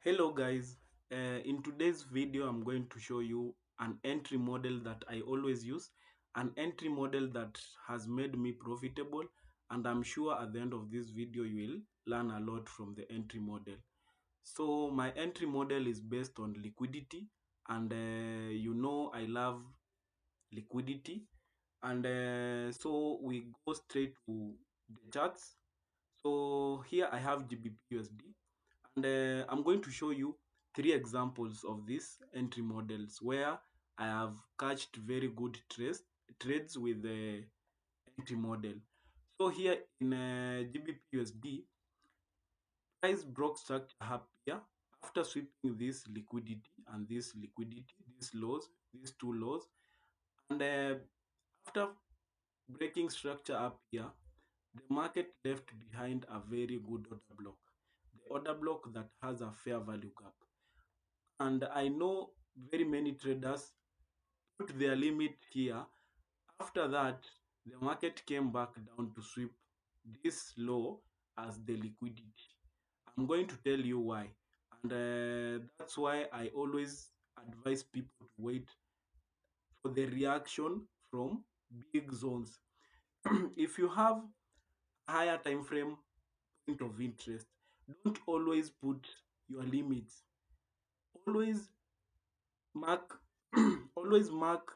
Hello guys, in today's video I'm going to show you an entry model that I always use, an entry model that has made me profitable, and I'm sure at the end of this video you will learn a lot from the entry model. So my entry model is based on liquidity, and I love liquidity, and so we go straight to the charts. So here I have GBPUSD, and I'm going to show you three examples of these entry models where I have catched very good trades with the entry model. So here in GBPUSD, price broke structure up here after sweeping this liquidity and this liquidity, these lows, these two lows, and after breaking structure up here, the market left behind a very good order block, the order block that has a fair value gap. And I know very many traders put their limit here. After that, the market came back down to sweep this low as the liquidity. I'm going to tell you why. And that's why I always advise people to wait for the reaction from big zones. If you have higher time frame point of interest, don't always put your limits. Always mark always mark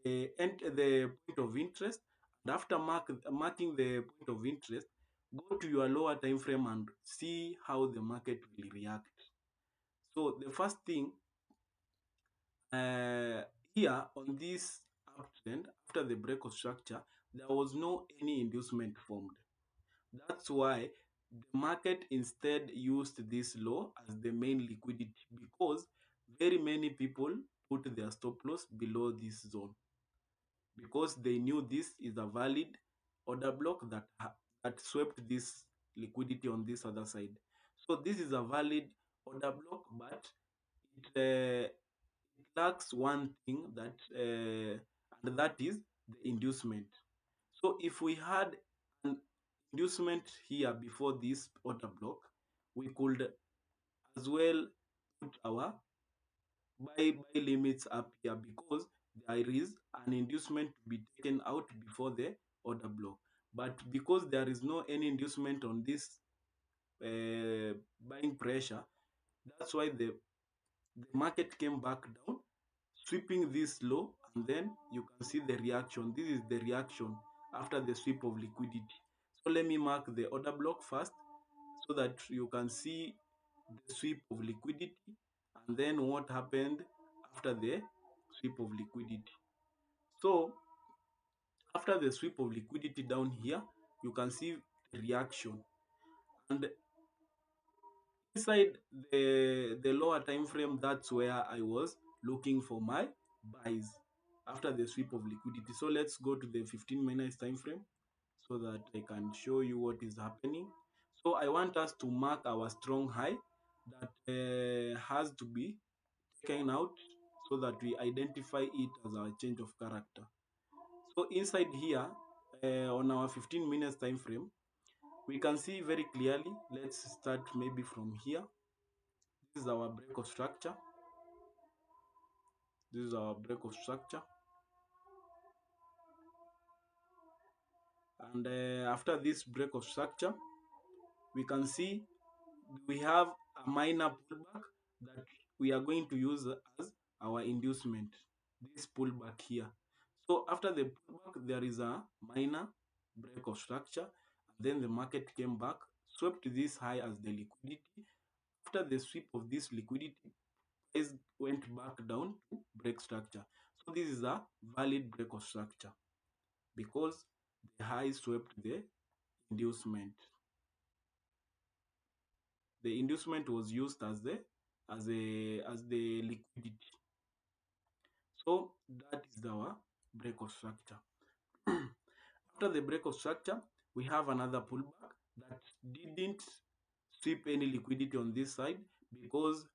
the point of interest, and after marking the point of interest, go to your lower time frame and see how the market will react. So the first thing, uh, here on this uptrend after the break of structure, there was no any inducement formed. That's why the market instead used this low as the main liquidity, because very many people put their stop loss below this zone because they knew this is a valid order block that swept this liquidity on this other side. So this is a valid order block, but it lacks one thing and that is the inducement. So if we had an inducement here before this order block, we could as well put our buy limits up here, because there is an inducement to be taken out before the order block. But because there is no any inducement on this buying pressure, that's why the market came back down, sweeping this low, and then you can see the reaction. This is the reaction after the sweep of liquidity. So let me mark the order block first so that you can see the sweep of liquidity and then what happened after the sweep of liquidity. So after the sweep of liquidity down here, you can see the reaction, and inside the lower time frame, that's where I was looking for my buys after the sweep of liquidity. So let's go to the 15 minutes time frame so that I can show you what is happening. So I want us to mark our strong high that has to be taken out so that we identify it as our change of character. So inside here, on our 15 minutes time frame, we can see very clearly. Let's start maybe from here. This is our break of structure. This is our break of structure. And after this break of structure, we can see we have a minor pullback that we are going to use as our inducement. This pullback here. So after the pullback, there is a minor break of structure. And then the market came back, swept this high as the liquidity. After the sweep of this liquidity, price went back down to break structure. So this is a valid break of structure because the high swept the inducement. The inducement was used as the liquidity. So that is our break of structure. After the break of structure, we have another pullback that didn't sweep any liquidity on this side, because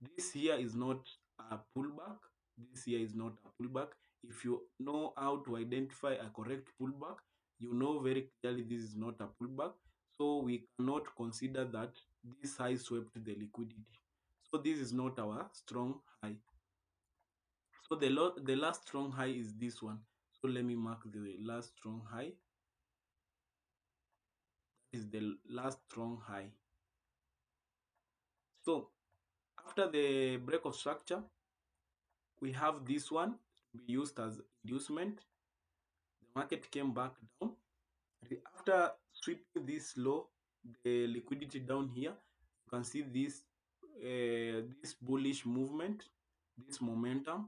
this here is not a pullback. This here is not a pullback. If you know how to identify a correct pullback, you know very clearly this is not a pullback. So we cannot consider that this high swept the liquidity. So this is not our strong high. So the last strong high is this one. So let me mark the last strong high. That is the last strong high. So after the break of structure, we have this one to be used as inducement. The market came back down. After sweeping this low, the liquidity down here, you can see this bullish movement, this momentum.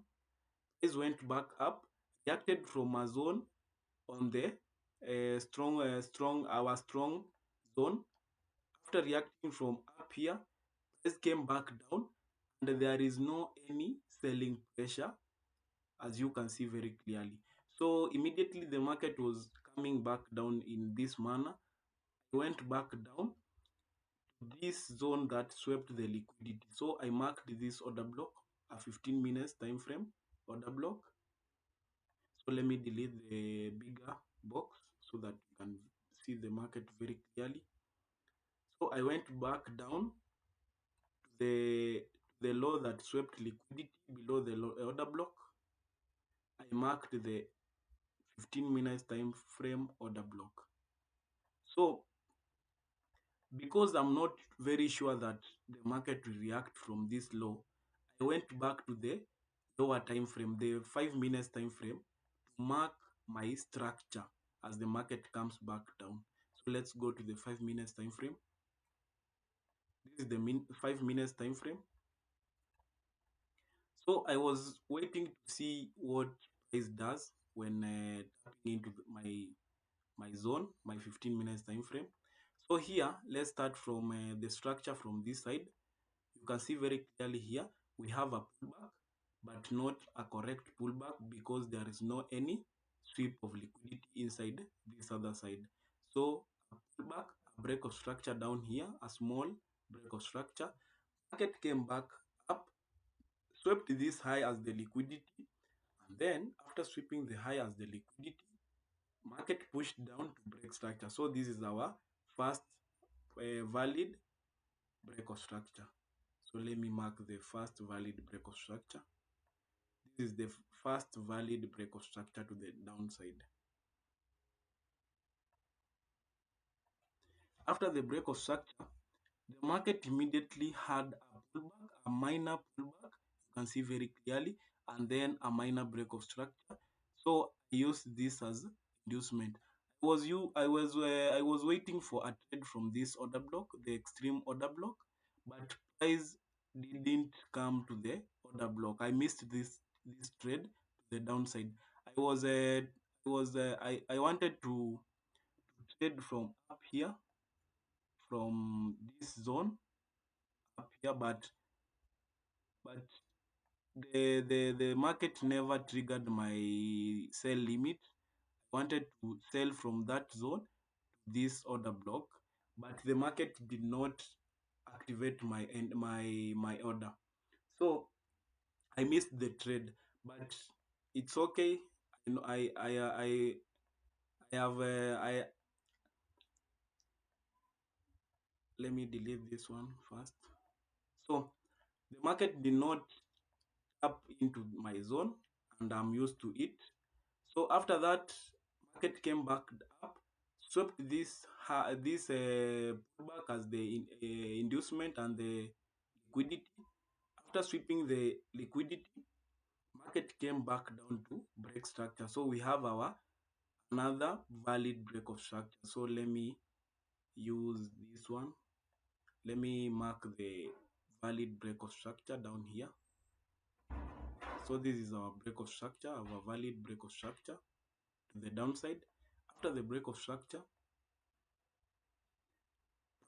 This went back up, reacted from a zone on the our strong zone. After reacting from up here, price came back down, and there is no any selling pressure, as you can see very clearly. So immediately the market was coming back down in this manner. It went back down to this zone that swept the liquidity. So I marked this order block, a 15 minutes time frame order block. So let me delete the bigger box so that you can see the market very clearly. So I went back down to the low that swept liquidity below the order block. I marked the 15 minutes time frame order block. So because I'm not very sure that the market will react from this low, I went back to the lower time frame, the 5 minutes time frame, to mark my structure as the market comes back down. So let's go to the 5 minutes time frame. This is the 5 minutes time frame. So I was waiting to see what price does when tapping into my zone, my 15 minutes time frame. So here, let's start from the structure from this side. You can see very clearly here, we have a pullback, but not a correct pullback because there is no any sweep of liquidity inside this other side. So a pullback, a break of structure down here, a small break of structure. Market came back up, swept this high as the liquidity, and then after sweeping the high as the liquidity, market pushed down to break structure. So this is our first valid break of structure. So let me mark the first valid break of structure. This is the first valid break of structure to the downside. After the break of structure, the market immediately had a pullback, a minor pullback. You can see very clearly, and then a minor break of structure. So I used this as inducement. I was waiting for a trade from this order block, the extreme order block, but price didn't come to the order block. I missed this trade to the downside. I wanted to trade from up here, from this zone up here, but the market never triggered my sell limit. I wanted to sell from that zone to this order block, but the market did not activate my order. So I missed the trade, but it's okay. You know, I have I let me delete this one first. So the market did not up into my zone, and I'm used to it. So after that, market came back up, swept this pullback as the inducement and the liquidity. After sweeping the liquidity, market came back down to break structure. So we have our another valid break of structure. So let me use this one. Let me mark the valid break of structure down here. So this is our break of structure, our valid break of structure to the downside. After the break of structure,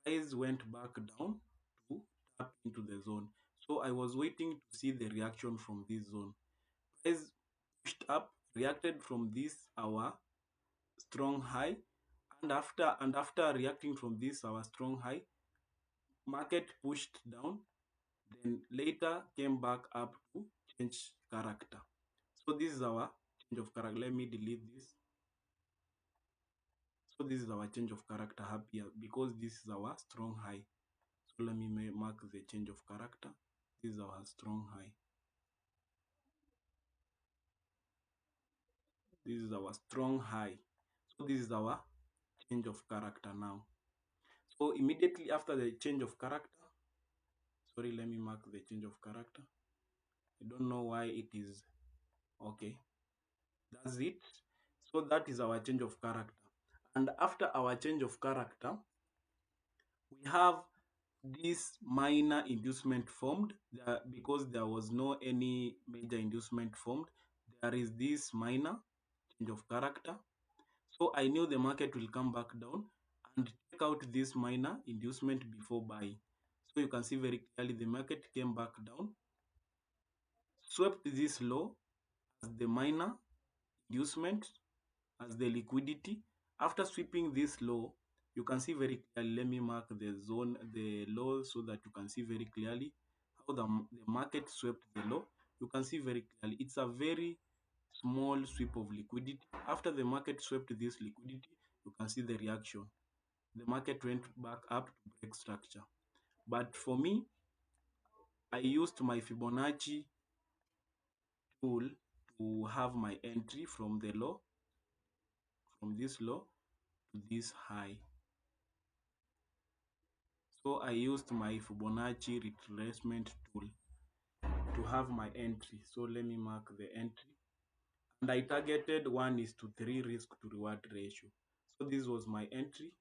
price went back down to tap into the zone. So I was waiting to see the reaction from this zone. Price pushed up, reacted from this our strong high, and after reacting from this our strong high, market pushed down, then later came back up to change character. So this is our change of character. Let me delete this. So this is our change of character up here because this is our strong high. So let me mark the change of character. This is our strong high. This is our strong high. So this is our change of character now. So immediately after the change of character, sorry, let me mark the change of character. I don't know why it is okay. That's it. So that is our change of character. And after our change of character, we have this minor inducement formed because there was no any major inducement formed. There is this minor change of character. So I knew the market will come back down and take out this minor inducement before buying. So you can see very clearly the market came back down, swept this low as the minor inducement, as the liquidity. After sweeping this low, you can see very clearly. Let me mark the zone, the low, so that you can see very clearly how the market swept the low. You can see very clearly. It's a very small sweep of liquidity. After the market swept this liquidity, you can see the reaction. The market went back up to break structure. But for me, I used my Fibonacci tool to have my entry from the low, from this low to this high. So I used my Fibonacci retracement tool to have my entry. So let me mark the entry. And I targeted 1:3 risk to reward ratio. So this was my entry.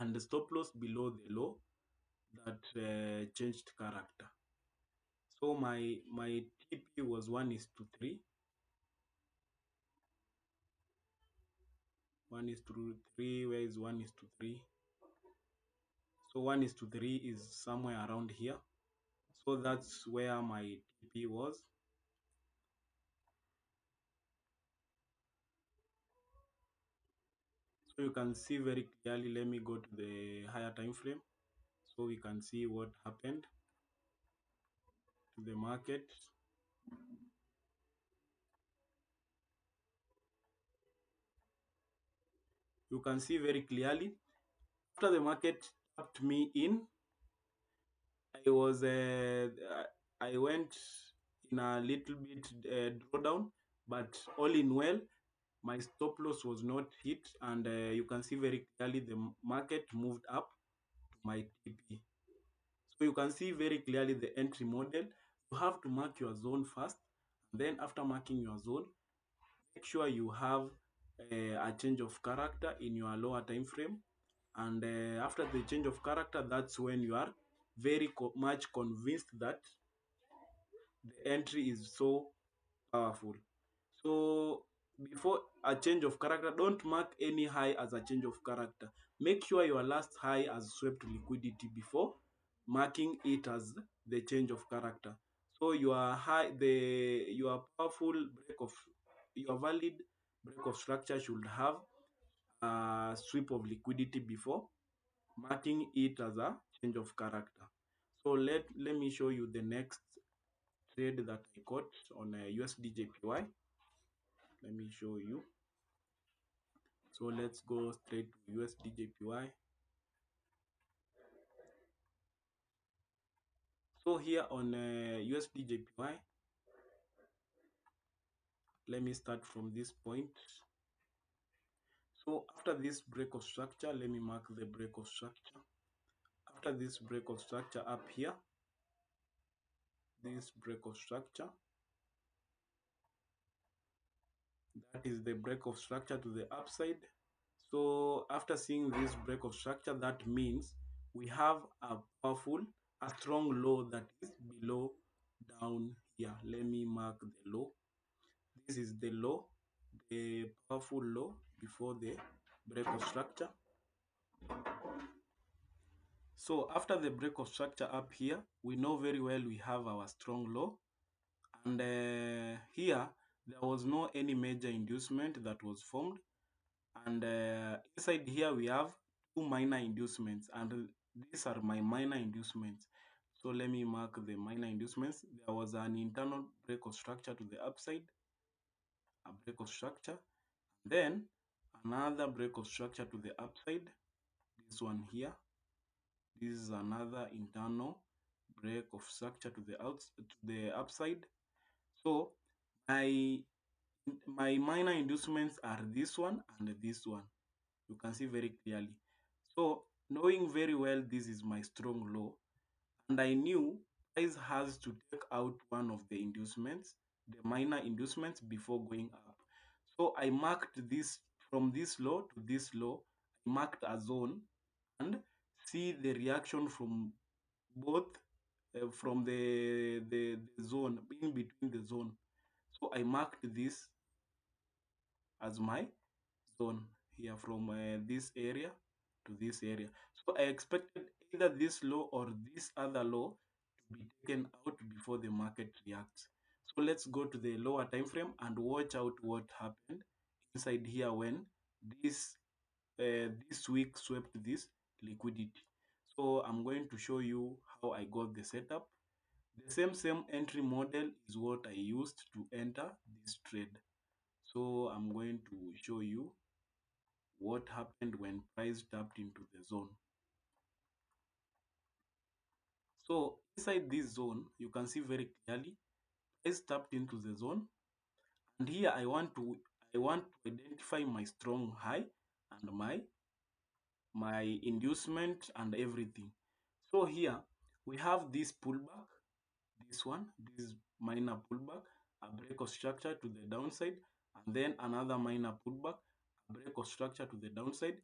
And the stop loss below the low that changed character. So my TP was 1:3. 1:3. Where is 1:3? So 1:3 is somewhere around here. So that's where my TP was. So you can see very clearly. Let me go to the higher time frame so we can see what happened to the market. You can see very clearly after the market tapped me in, I was I went in a little bit drawdown, but all in well, my stop loss was not hit, and you can see very clearly the market moved up to my TP. So you can see very clearly the entry model. You have to mark your zone first. Then after marking your zone, make sure you have a change of character in your lower time frame. And after the change of character, that's when you are very much convinced that the entry is so powerful. So before a change of character, don't mark any high as a change of character. Make sure your last high has swept liquidity before marking it as the change of character. So your high, your powerful break of your valid break of structure should have a sweep of liquidity before marking it as a change of character. So let me show you the next trade that I got on USDJPY. Let me show you. So let's go straight to USDJPY. So here on USDJPY, let me start from this point. So after this break of structure, let me mark the break of structure. After this break of structure up here, this break of structure, that is the break of structure to the upside. So after seeing this break of structure, that means we have a powerful, a strong low that is below down here. Let me mark the low. This is the low, the powerful low before the break of structure. So after the break of structure up here, we know very well we have our strong low. And here, there was no any major inducement that was formed. And inside here, we have two minor inducements. And these are my minor inducements. So let me mark the minor inducements. There was an internal break of structure to the upside, a break of structure. Then another break of structure to the upside. This one here. This is another internal break of structure to the upside. So my minor inducements are this one and this one. You can see very clearly. So knowing very well this is my strong low, and I knew price has to take out one of the inducements, the minor inducements, before going up. So I marked this from this low to this low. I marked a zone and see the reaction from both, from the zone, in between the zone. So I marked this as my zone here, from this area to this area. So I expected either this low or this other low to be taken out before the market reacts. So let's go to the lower time frame and watch out what happened inside here when this this week swept this liquidity. So I'm going to show you how I got the setup. The same entry model is what I used to enter this trade. So I'm going to show you what happened when price tapped into the zone. So inside this zone, you can see very clearly price tapped into the zone, and here I want to identify my strong high and my inducement and everything. So here we have this pullback, this one, this minor pullback, a break of structure to the downside, and then another minor pullback, a break of structure to the downside.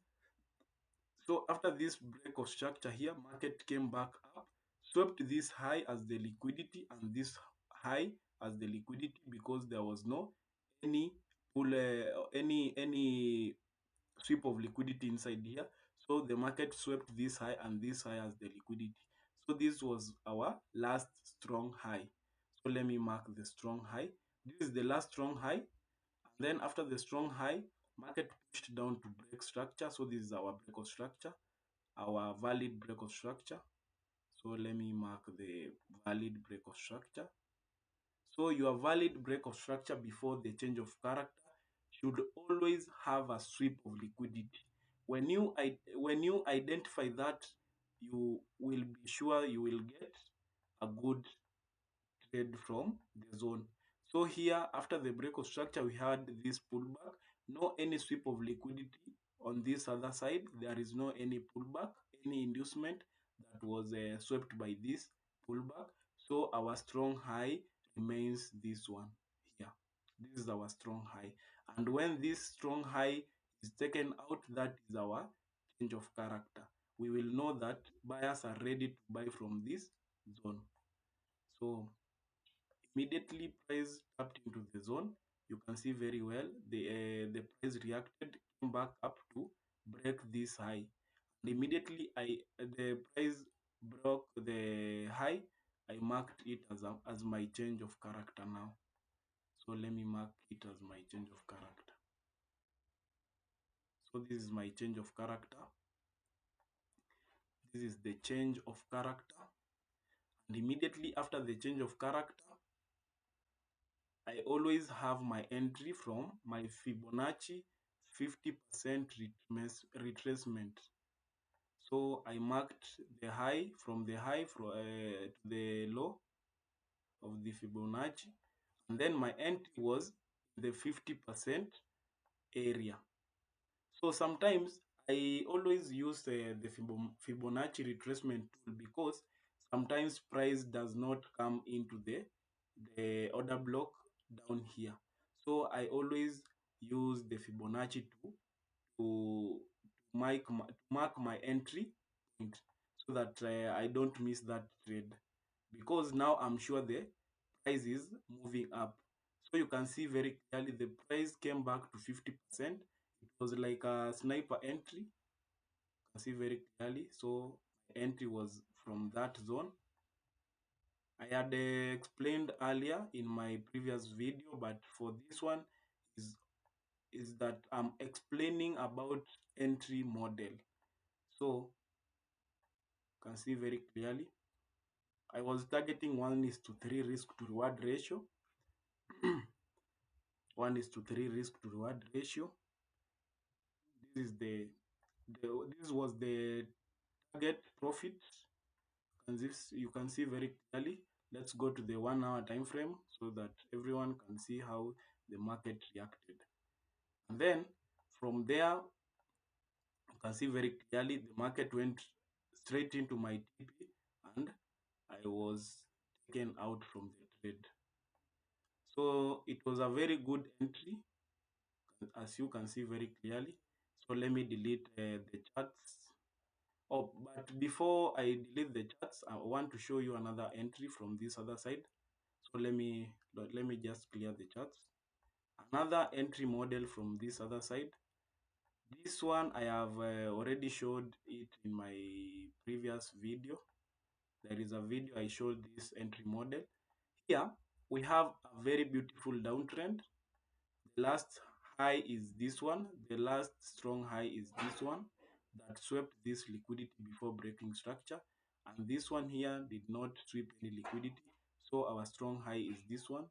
So after this break of structure here, market came back up, swept this high as the liquidity and this high as the liquidity, because there was no any any sweep of liquidity inside here. So the market swept this high and this high as the liquidity. So this was our last strong high. So let me mark the strong high. This is the last strong high. And then after the strong high, market pushed down to break structure. So this is our break of structure, our valid break of structure. So let me mark the valid break of structure. So your valid break of structure before the change of character should always have a sweep of liquidity. When you identify that, you will be sure you will get a good trade from the zone. So here, after the break of structure, we had this pullback. No any sweep of liquidity on this other side. There is no any pullback, any inducement that was swept by this pullback. So our strong high remains this one here. This is our strong high. And when this strong high is taken out, that is our change of character. We will know that buyers are ready to buy from this zone. So immediately price tapped into the zone. You can see very well the price reacted, came back up to break this high. And immediately the price broke the high. I marked it as my change of character now. So let me mark it as my change of character. So this is my change of character. This is the change of character. And immediately after the change of character, I always have my entry from my Fibonacci 50% retracement. So I marked the high from the high to the low of the Fibonacci, and then my entry was the 50% area. So sometimes I always use the Fibonacci retracement tool, because sometimes price does not come into the order block down here. So I always use the Fibonacci tool to mark my entry point, so that I don't miss that trade, because now I'm sure the price is moving up. So you can see very clearly the price came back to 50%. It was like a sniper entry. You can see very clearly. So my entry was from that zone. I had explained earlier in my previous video, but for this one is that I'm explaining about entry model. So you can see very clearly I was targeting 1:3 risk to reward ratio. 1:3 risk to reward ratio. This is this was the target profit, and this you can see very clearly. Let's go to the 1 hour time frame so that everyone can see how the market reacted. And then from there, you can see very clearly the market went straight into my TP and I was taken out from the trade. So it was a very good entry, as you can see very clearly. So let me delete the charts. Oh, but before I delete the charts, I want to show you another entry from this other side. So let me just clear the charts. Another entry model from this other side. This one I have already showed it in my previous video. There is a video I showed this entry model. Here we have a very beautiful downtrend. The last high is this one. The last strong high is this one that swept this liquidity before breaking structure. And this one here did not sweep any liquidity. So our strong high is this one.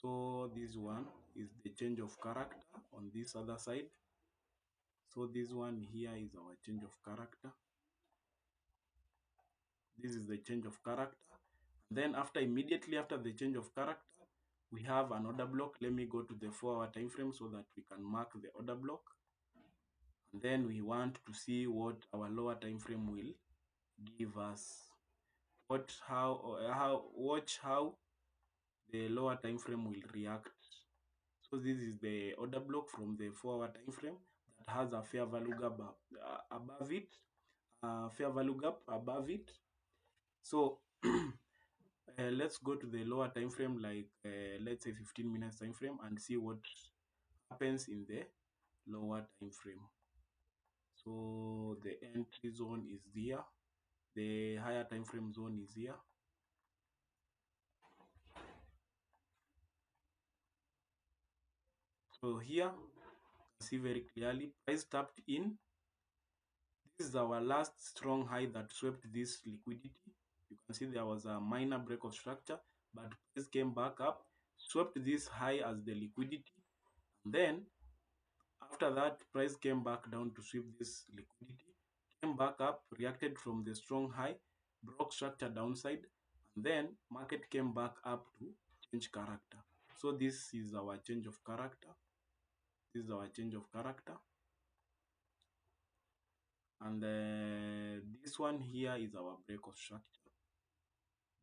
So this one is the change of character on this other side. So this one here is our change of character. This is the change of character. Then immediately after the change of character, we have an order block. Let me go to the 4-hour time frame so that we can mark the order block. And then we want to see what our lower time frame will give us. Watch how the lower time frame will react. So this is the order block from the 4-hour time frame that has a fair value gap above it. Fair value gap above it. So let's go to the lower time frame, like let's say 15 minutes time frame, and see what happens in the lower time frame. So the entry zone is here, the higher time frame zone is here. So here you can see very clearly price tapped in. This is our last strong high that swept this liquidity. You can see there was a minor break of structure, but price came back up, swept this high as the liquidity. And then after that, price came back down to sweep this liquidity, came back up, reacted from the strong high, broke structure downside, and then market came back up to change character. So this is our change of character. This is our change of character. And this one here is our break of structure.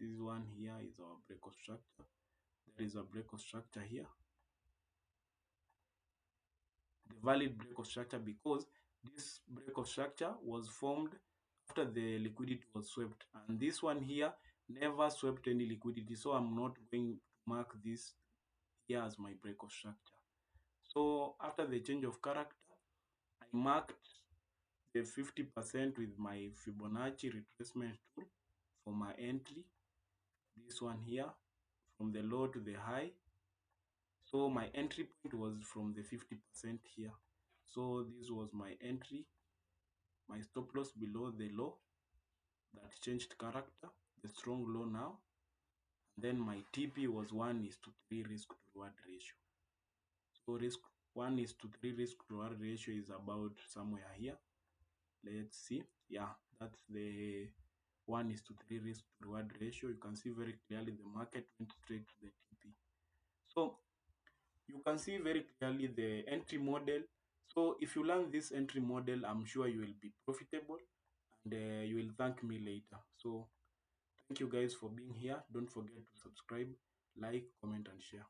This one here is our break of structure. There is a break of structure here. The valid break of structure, because this break of structure was formed after the liquidity was swept, and this one here never swept any liquidity, so I'm not going to mark this here as my break of structure. So after the change of character, I marked the 50% with my Fibonacci retracement tool for my entry, this one here, from the low to the high. So my entry point was from the 50% here. So this was my entry, my stop loss below the low that changed character, the strong low now. And then my TP was 1:3 risk to reward ratio. So 1:3 risk to reward ratio is about somewhere here. Let's see. Yeah, that's the 1:3 risk to reward ratio. You can see very clearly the market went straight to the TP. So you can see very clearly the entry model. So if you learn this entry model, I'm sure you will be profitable, and you will thank me later. So thank you guys for being here. Don't forget to subscribe, like, comment, and share.